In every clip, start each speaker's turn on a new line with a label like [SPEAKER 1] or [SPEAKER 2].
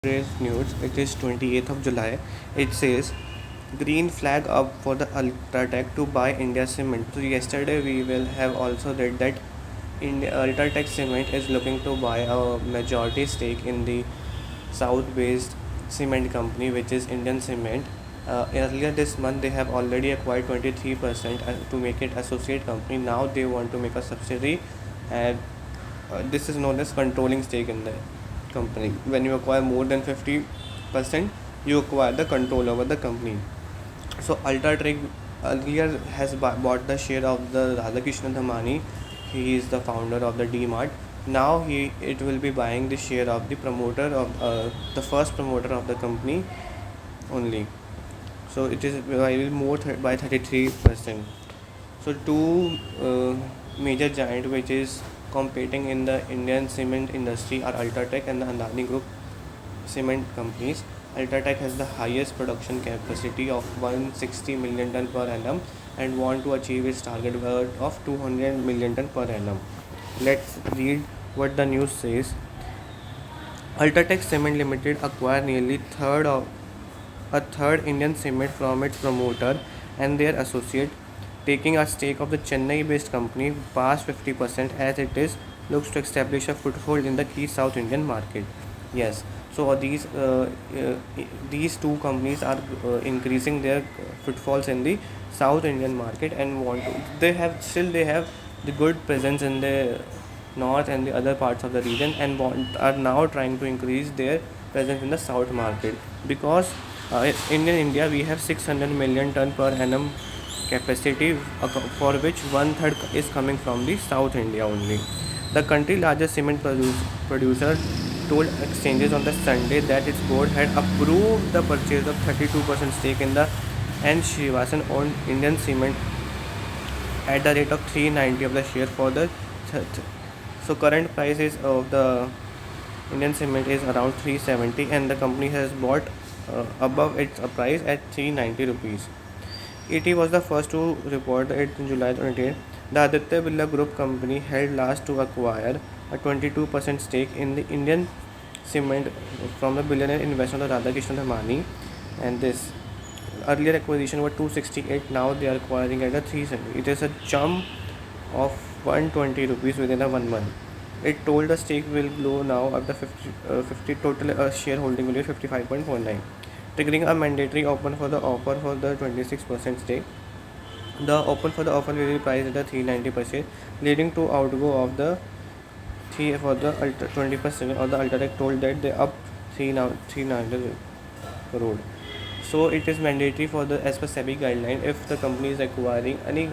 [SPEAKER 1] Today's news, it is 28th of July. It says green flag up for the Ultratech to buy India Cement. So yesterday we will have also read that Ultratech Cement is looking to buy a majority stake in the South-based cement company, which is Indian Cement. Earlier this month, they have already acquired 23% to make it associate company. Now they want to make a subsidiary, and this is known as controlling stake in the company. When you acquire more than 50%, you acquire the control over the company. So Ultratrek earlier has bought the share of the Radhakrishnan Dhamani. He is the founder of the D-Mart. Now it will be buying the share of the promoter of the first promoter of the company only. So it is by 33%. So two major giant which is competing in the Indian cement industry are Ultratech and the Adani Group cement companies. Ultratech has the highest production capacity of 160 million ton per annum and want to achieve its target of 200 million ton per annum. Let's read what the news says. Ultratech Cement Limited acquired nearly a third Indian cement from its promoter and their associate, taking a stake of the Chennai-based company past 50% as it is looks to establish a foothold in the key South Indian market. Yes, so these two companies are increasing their footfalls in the South Indian market and they have the good presence in the north and the other parts of the region and are now trying to increase their presence in the south market because in India we have 600 million ton per annum capacity for which one third is coming from the South India only. The country's largest cement producer told exchanges on the Sunday that its board had approved the purchase of 32% stake in the N. Srivasan owned Indian Cement at the rate of 390 of the share for the so current prices of the Indian Cement is around 370 and the company has bought above its price at 390 rupees. ET was the first to report it in July 28. The Aditya Birla Group company held last to acquire a 22% stake in the Indian Cement from the billionaire investor Radhakrishnan Dhamani, and this earlier acquisition was 268. Now they are acquiring at a 370. It is a jump of 120 rupees within a 1 month. It told the stake will grow now up to 50 total shareholding will be 55.49, triggering a mandatory open for the offer for the 26% stake. The open for the offer will be priced at 390 per share, leading to outgo of the 3 for the 20% of the Ultratech told that they up 390 crore. So it is mandatory for the as per SEBI guideline if the company is acquiring any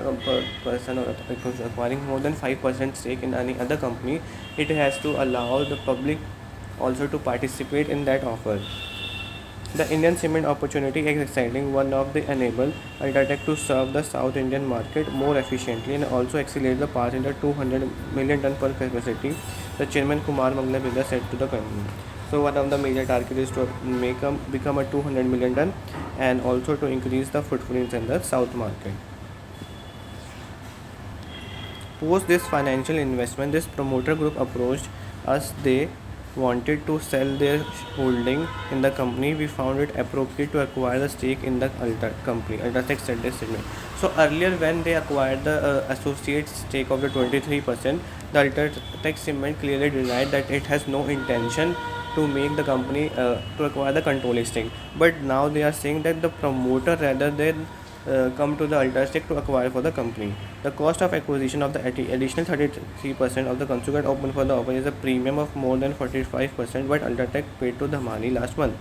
[SPEAKER 1] person or acquiring more than 5% stake in any other company, it has to allow the public also to participate in that offer. The Indian cement opportunity is exciting, one of the enable Ultratech to serve the South Indian market more efficiently and also accelerate the path in the 200 million ton per capacity, the chairman Kumar Mangala said to the company. So one of the major targets is to become a 200 million ton and also to increase the footprint in the South market. Post this financial investment, this promoter group approached us. They wanted to sell their holding in the company. We found it appropriate to acquire the stake in the Ultratech said this statement. So earlier when they acquired the associate stake of the 23%, the Ultratech Cement clearly denied that it has no intention to make the company to acquire the controlling stake. But now they are saying that the promoter rather than come to the Ultratech to acquire for the company. The cost of acquisition of the additional 33% of the consumer open for the offer is a premium of more than 45% what Ultratech paid to Dhamani last month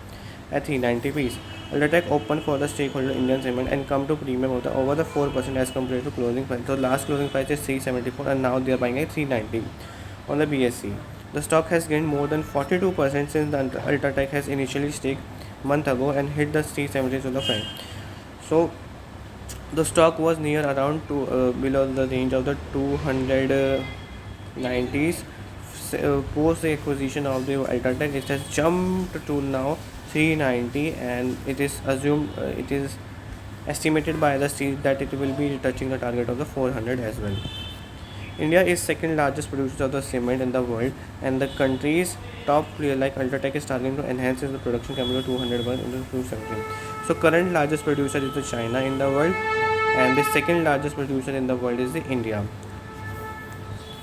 [SPEAKER 1] at 390 rupees. Ultratech opened for the stakeholder Indian Cement and come to premium of the over the 4% as compared to closing price. So last closing price is 374 and now they are buying at 390 on the BSE. The stock has gained more than 42% since the Ultratech has initially staked month ago and hit the 370 to the front. So the stock was near around below the range of the 290s. Post the acquisition of the Ultratech, it has jumped to now 390 and it is estimated by the street that it will be touching the target of the 400 as well. India is second largest producer of the cement in the world, and the country's top player like Ultratech is targeting to enhance its production capacity to 201 into 217. So current largest producer is the China in the world, and the second largest producer in the world is the India.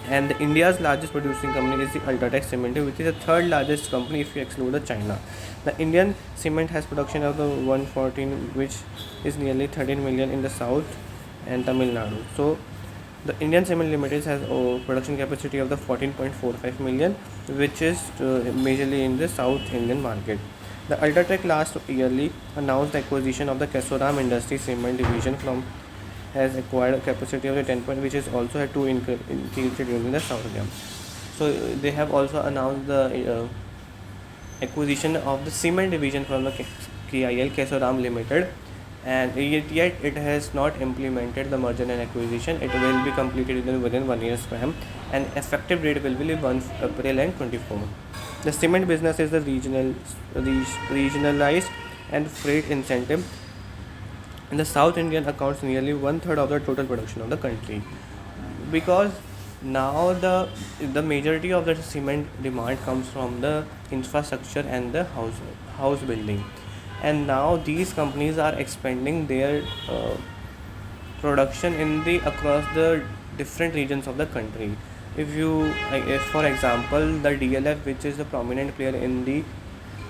[SPEAKER 1] And India's largest producing company is the Ultratech Cement, which is the third largest company if you exclude the China. The Indian cement has production of the 114, which is nearly 13 million in the south and Tamil Nadu. So the Indian Cement Limited has a production capacity of the 14.45 million, which is majorly in the South Indian market. The Ultratech last yearly announced the acquisition of the Kesoram Industry Cement division from has acquired a capacity of the 10 point, which is also had to integrated in the South India. So they have also announced the acquisition of the cement division from the KIL Kesoram Limited, and yet it has not implemented the merger and acquisition. It will be completed within 1 year span, and effective date will be 1 April and 24. The cement business is the regionalized and freight incentive in the South Indian accounts nearly one third of the total production of the country, because now the majority of the cement demand comes from the infrastructure and the house building, and now these companies are expanding their production in the across the different regions of the country. If for example the DLF, which is a prominent player in the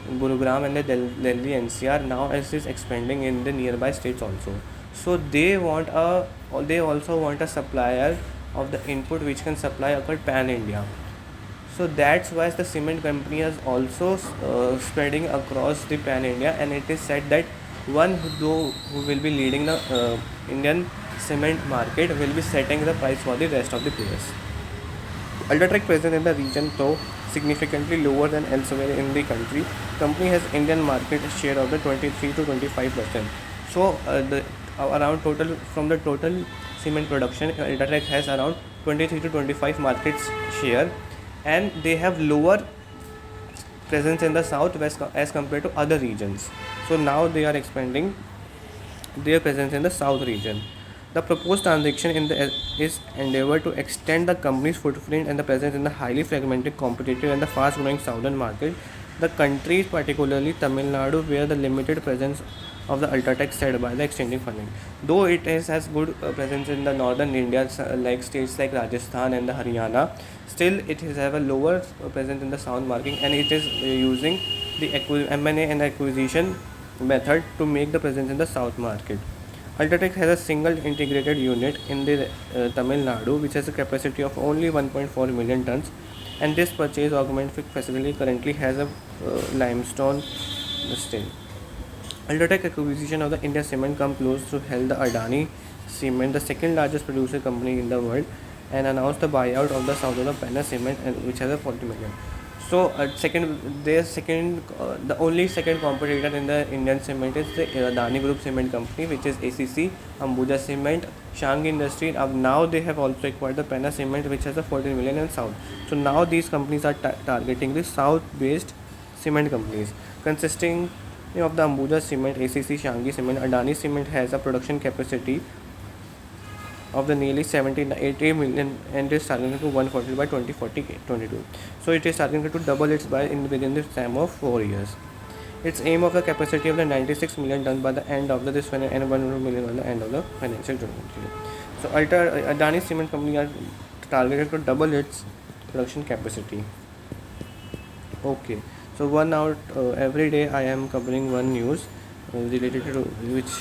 [SPEAKER 1] Gurugram and the Delhi NCR, now is expanding in the nearby states also. So they also want a supplier of the input which can supply across pan India. So that's why the cement company is also spreading across the pan India, and it is said that who will be leading the Indian cement market will be setting the price for the rest of the players. Ultratech presence in the region, though significantly lower than elsewhere in the country, company has Indian market share of the 23 to 25%. So around total from the total cement production, Ultratech has around 23 to 25 markets share, and they have lower presence in the southwest as compared to other regions. So now they are expanding their presence in the south region. The proposed transaction is endeavor to extend the company's footprint and the presence in the highly fragmented, competitive, and the fast-growing southern market. The country, particularly Tamil Nadu, where the limited presence of the Ultratech said by the extending funding. Though it has good presence in the northern India, like states like Rajasthan and the Haryana, still it has have a lower presence in the south market, and it is using the M&A and acquisition method to make the presence in the south market. Ultratech has a single integrated unit in the Tamil Nadu, which has a capacity of only 1.4 million tons, and this purchase augment facility currently has a limestone still. Ultratech acquisition of the India Cement come close to held the Adani Cement, the second largest producer company in the world, and announced the buyout of the South of the Penna Cement, which has a 40 million. So the only second competitor in the Indian cement is the Adani Group Cement Company, which is ACC, Ambuja Cement, Shangi Industry. Now they have also acquired the Penna Cement, which has a 14 million in south. So now these companies are targeting the south-based cement companies, consisting of the Ambuja Cement, ACC, Shangi Cement. Adani Cement has a production capacity of the nearly 80 million, and is targeted to 140 by 2022. So it is targeted to double its by within the time of 4 years. Its aim of the capacity of the 96 million tons by the end of this financial and 100 million by the end of the financial year. So Adani Cement Company are targeted to double its production capacity. Okay, so 1 hour every day I am covering one news related to which